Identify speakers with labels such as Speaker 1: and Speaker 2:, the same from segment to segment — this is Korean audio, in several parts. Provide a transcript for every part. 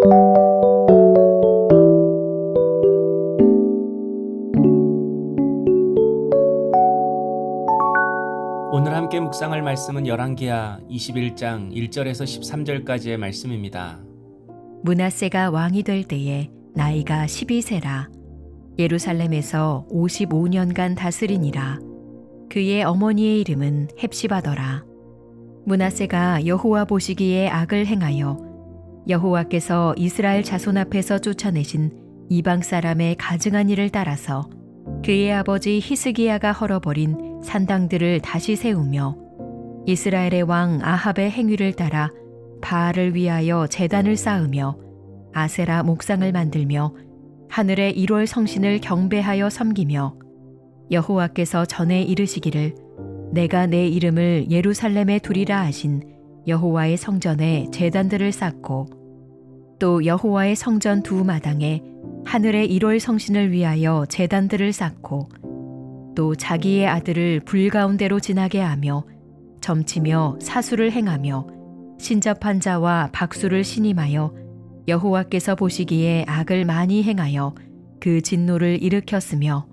Speaker 1: 오늘 함께 묵상할 말씀은 열왕기하 21장 1절에서 13절까지의 말씀입니다.
Speaker 2: 므낫세가 왕이 될 때에 나이가 12세라. 예루살렘에서 55년간 다스리니라. 그의 어머니의 이름은 헵시바더라. 므낫세가 여호와 보시기에 악을 행하여 여호와께서 이스라엘 자손 앞에서 쫓아내신 이방 사람의 가증한 일을 따라서 그의 아버지 히스기야가 헐어버린 산당들을 다시 세우며 이스라엘의 왕 아합의 행위를 따라 바알을 위하여 제단을 쌓으며 아세라 목상을 만들며 하늘의 1월 성신을 경배하여 섬기며 여호와께서 전에 이르시기를 내가 내 이름을 예루살렘에 두리라 하신 여호와의 성전에 제단들을 쌓고 또 여호와의 성전 두 마당에 하늘의 1월 성신을 위하여 제단들을 쌓고 또 자기의 아들을 불 가운데로 지나게 하며 점치며 사수를 행하며 신접한 자와 박수를 신임하여 여호와께서 보시기에 악을 많이 행하여 그 진노를 일으켰으며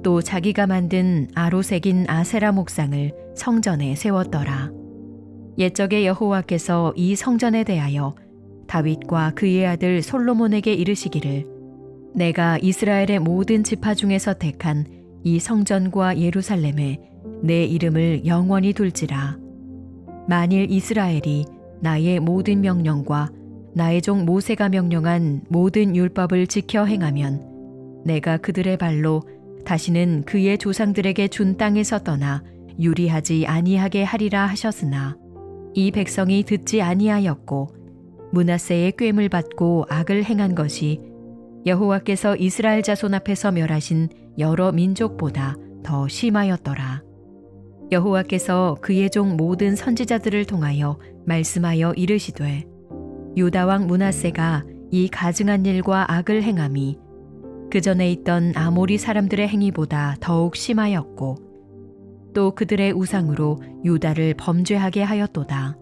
Speaker 2: 또 자기가 만든 아로색인 아세라 목상을 성전에 세웠더라. 옛적에 여호와께서 이 성전에 대하여 다윗과 그의 아들 솔로몬에게 이르시기를 내가 이스라엘의 모든 지파 중에서 택한 이 성전과 예루살렘에 내 이름을 영원히 둘지라. 만일 이스라엘이 나의 모든 명령과 나의 종 모세가 명령한 모든 율법을 지켜 행하면 내가 그들의 발로 다시는 그의 조상들에게 준 땅에서 떠나 유리하지 아니하게 하리라 하셨으나 이 백성이 듣지 아니하였고 므낫세의 꾀물 받고 악을 행한 것이 여호와께서 이스라엘 자손 앞에서 멸하신 여러 민족보다 더 심하였더라. 여호와께서 그의 종 모든 선지자들을 통하여 말씀하여 이르시되 유다 왕 므낫세가 이 가증한 일과 악을 행함이 그 전에 있던 아모리 사람들의 행위보다 더욱 심하였고 또 그들의 우상으로 유다를 범죄하게 하였도다.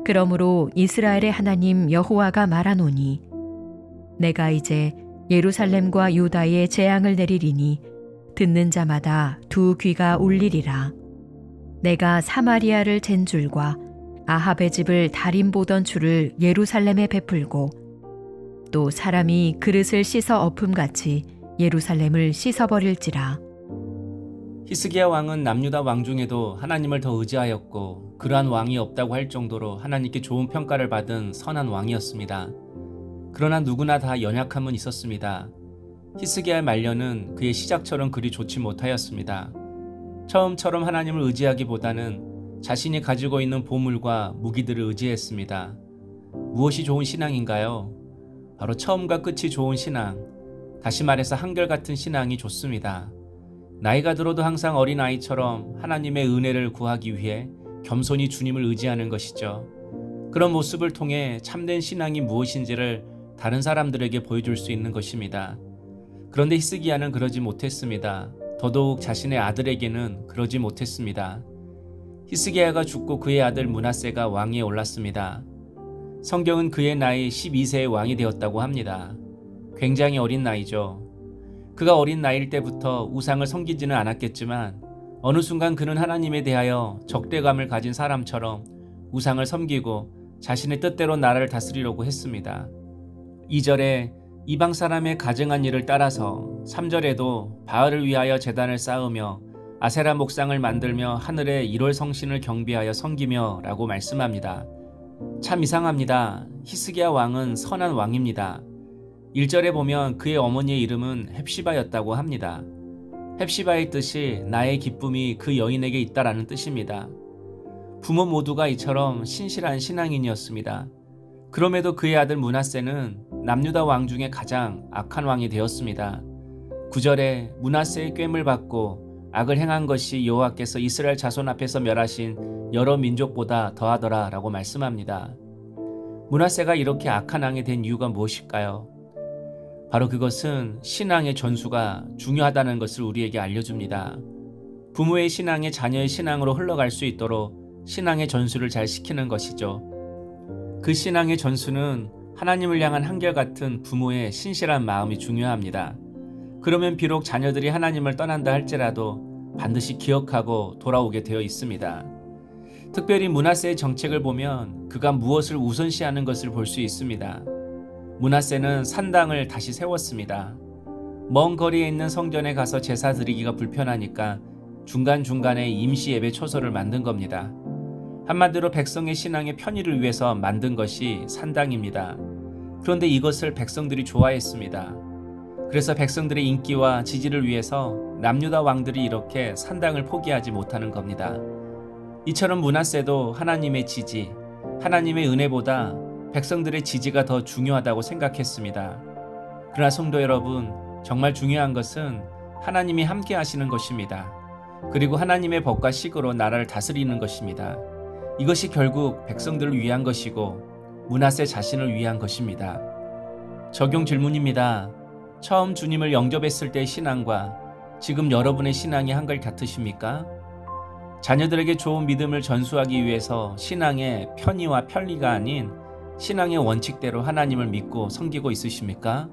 Speaker 2: 그러므로 이스라엘의 하나님 여호와가 말하노니 내가 이제 예루살렘과 유다에 재앙을 내리리니 듣는 자마다 두 귀가 울리리라. 내가 사마리아를 잰 줄과 아합의 집을 달인 보던 줄을 예루살렘에 베풀고 또 사람이 그릇을 씻어 엎음같이 예루살렘을 씻어버릴지라.
Speaker 1: 히스기야 왕은 남유다 왕 중에도 하나님을 더 의지하였고 그러한 왕이 없다고 할 정도로 하나님께 좋은 평가를 받은 선한 왕이었습니다. 그러나 누구나 다 연약함은 있었습니다. 히스기야의 말년은 그의 시작처럼 그리 좋지 못하였습니다. 처음처럼 하나님을 의지하기보다는 자신이 가지고 있는 보물과 무기들을 의지했습니다. 무엇이 좋은 신앙인가요? 바로 처음과 끝이 좋은 신앙, 다시 말해서 한결같은 신앙이 좋습니다. 나이가 들어도 항상 어린아이처럼 하나님의 은혜를 구하기 위해 겸손히 주님을 의지하는 것이죠. 그런 모습을 통해 참된 신앙이 무엇인지를 다른 사람들에게 보여줄 수 있는 것입니다. 그런데 히스기야는 그러지 못했습니다. 더더욱 자신의 아들에게는 그러지 못했습니다. 히스기야가 죽고 그의 아들 므낫세가 왕위에 올랐습니다. 성경은 그의 나이 12세에 왕이 되었다고 합니다. 굉장히 어린 나이죠. 그가 어린 나이일 때부터 우상을 섬기지는 않았겠지만 어느 순간 그는 하나님에 대하여 적대감을 가진 사람처럼 우상을 섬기고 자신의 뜻대로 나라를 다스리려고 했습니다. 2절에 이방 사람의 가증한 일을 따라서 3절에도 바알을 위하여 제단을 쌓으며 아세라 목상을 만들며 하늘의 1월 성신을 경배하여 섬기며 라고 말씀합니다. 참 이상합니다. 히스기야 왕은 선한 왕입니다. 1절에 보면 그의 어머니의 이름은 헵시바였다고 합니다. 헵시바의 뜻이 나의 기쁨이 그 여인에게 있다라는 뜻입니다. 부모 모두가 이처럼 신실한 신앙인이었습니다. 그럼에도 그의 아들 므낫세는 남유다 왕 중에 가장 악한 왕이 되었습니다. 9절에 므낫세의 꾀물 받고 악을 행한 것이 여호와께서 이스라엘 자손 앞에서 멸하신 여러 민족보다 더하더라 라고 말씀합니다. 므낫세가 이렇게 악한 왕이 된 이유가 무엇일까요? 바로 그것은 신앙의 전수가 중요하다는 것을 우리에게 알려줍니다. 부모의 신앙이 자녀의 신앙으로 흘러갈 수 있도록 신앙의 전수를 잘 시키는 것이죠. 그 신앙의 전수는 하나님을 향한 한결같은 부모의 신실한 마음이 중요합니다. 그러면 비록 자녀들이 하나님을 떠난다 할지라도 반드시 기억하고 돌아오게 되어 있습니다. 특별히 므낫세의 정책을 보면 그가 무엇을 우선시하는 것을 볼 수 있습니다. 므낫세는 산당을 다시 세웠습니다. 먼 거리에 있는 성전에 가서 제사 드리기가 불편하니까 중간중간에 임시 예배 초소를 만든 겁니다. 한마디로 백성의 신앙의 편의를 위해서 만든 것이 산당입니다. 그런데 이것을 백성들이 좋아했습니다. 그래서 백성들의 인기와 지지를 위해서 남유다 왕들이 이렇게 산당을 포기하지 못하는 겁니다. 이처럼 므낫세도 하나님의 지지, 하나님의 은혜보다 백성들의 지지가 더 중요하다고 생각했습니다. 그러나 성도 여러분, 정말 중요한 것은 하나님이 함께 하시는 것입니다. 그리고 하나님의 법과 식으로 나라를 다스리는 것입니다. 이것이 결국 백성들을 위한 것이고 므낫세 자신을 위한 것입니다. 적용 질문입니다. 처음 주님을 영접했을 때의 신앙과 지금 여러분의 신앙이 한결 같으십니까? 자녀들에게 좋은 믿음을 전수하기 위해서 신앙의 편의와 편리가 아닌 신앙의 원칙대로 하나님을 믿고 섬기고 있으십니까?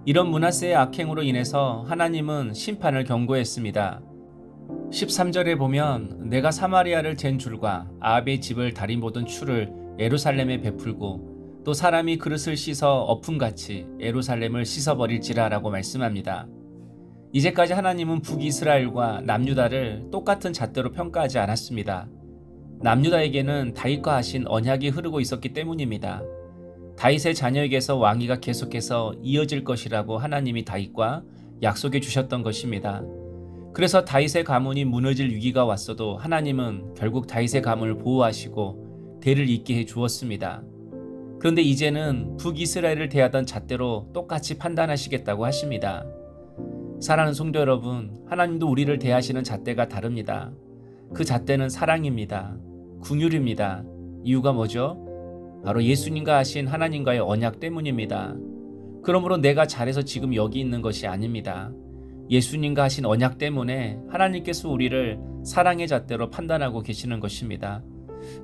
Speaker 1: 이런 므낫세의 악행으로 인해서 하나님은 심판을 경고했습니다. 13절에 보면 내가 사마리아를 잰 줄과 아합의 집을 다리 모든 추를 예루살렘에 베풀고 또 사람이 그릇을 씻어 어품같이 예루살렘을 씻어버릴지라 라고 말씀합니다. 이제까지 하나님은 북이스라엘과 남유다를 똑같은 잣대로 평가하지 않았습니다. 남유다에게는 다윗과 하신 언약이 흐르고 있었기 때문입니다. 다윗의 자녀에게서 왕위가 계속해서 이어질 것이라고 하나님이 다윗과 약속해 주셨던 것입니다. 그래서 다윗의 가문이 무너질 위기가 왔어도 하나님은 결국 다윗의 가문을 보호하시고 대를 잇게 해 주었습니다. 그런데 이제는 북이스라엘을 대하던 잣대로 똑같이 판단하시겠다고 하십니다. 사랑하는 성도 여러분, 하나님도 우리를 대하시는 잣대가 다릅니다. 그 잣대는 사랑입니다. 긍휼입니다. 이유가 뭐죠? 바로 예수님과 하신 하나님과의 언약 때문입니다. 그러므로 내가 잘해서 지금 여기 있는 것이 아닙니다. 예수님과 하신 언약 때문에 하나님께서 우리를 사랑의 잣대로 판단하고 계시는 것입니다.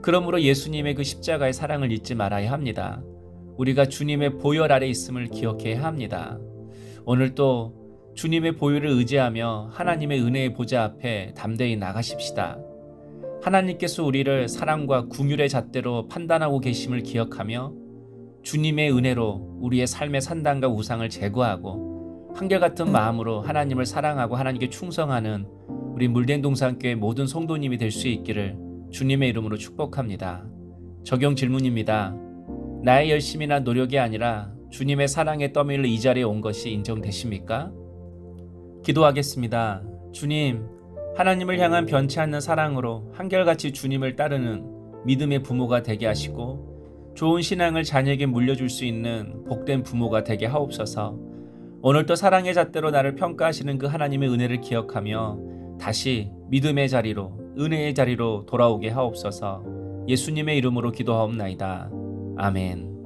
Speaker 1: 그러므로 예수님의 그 십자가의 사랑을 잊지 말아야 합니다. 우리가 주님의 보혈 아래 있음을 기억해야 합니다. 오늘 또 주님의 보혈을 의지하며 하나님의 은혜의 보좌 앞에 담대히 나가십시다. 하나님께서 우리를 사랑과 긍휼의 잣대로 판단하고 계심을 기억하며 주님의 은혜로 우리의 삶의 산당과 우상을 제거하고 한결같은 마음으로 하나님을 사랑하고 하나님께 충성하는 우리 물den동산교회 모든 성도님이 될 수 있기를 주님의 이름으로 축복합니다. 적용 질문입니다. 나의 열심이나 노력이 아니라 주님의 사랑에 떠밀려 이 자리에 온 것이 인정되십니까? 기도하겠습니다. 주님, 하나님을 향한 변치 않는 사랑으로 한결같이 주님을 따르는 믿음의 부모가 되게 하시고 좋은 신앙을 자녀에게 물려줄 수 있는 복된 부모가 되게 하옵소서. 오늘도 사랑의 잣대로 나를 평가하시는 그 하나님의 은혜를 기억하며 다시 믿음의 자리로, 은혜의 자리로 돌아오게 하옵소서. 예수님의 이름으로 기도하옵나이다. 아멘.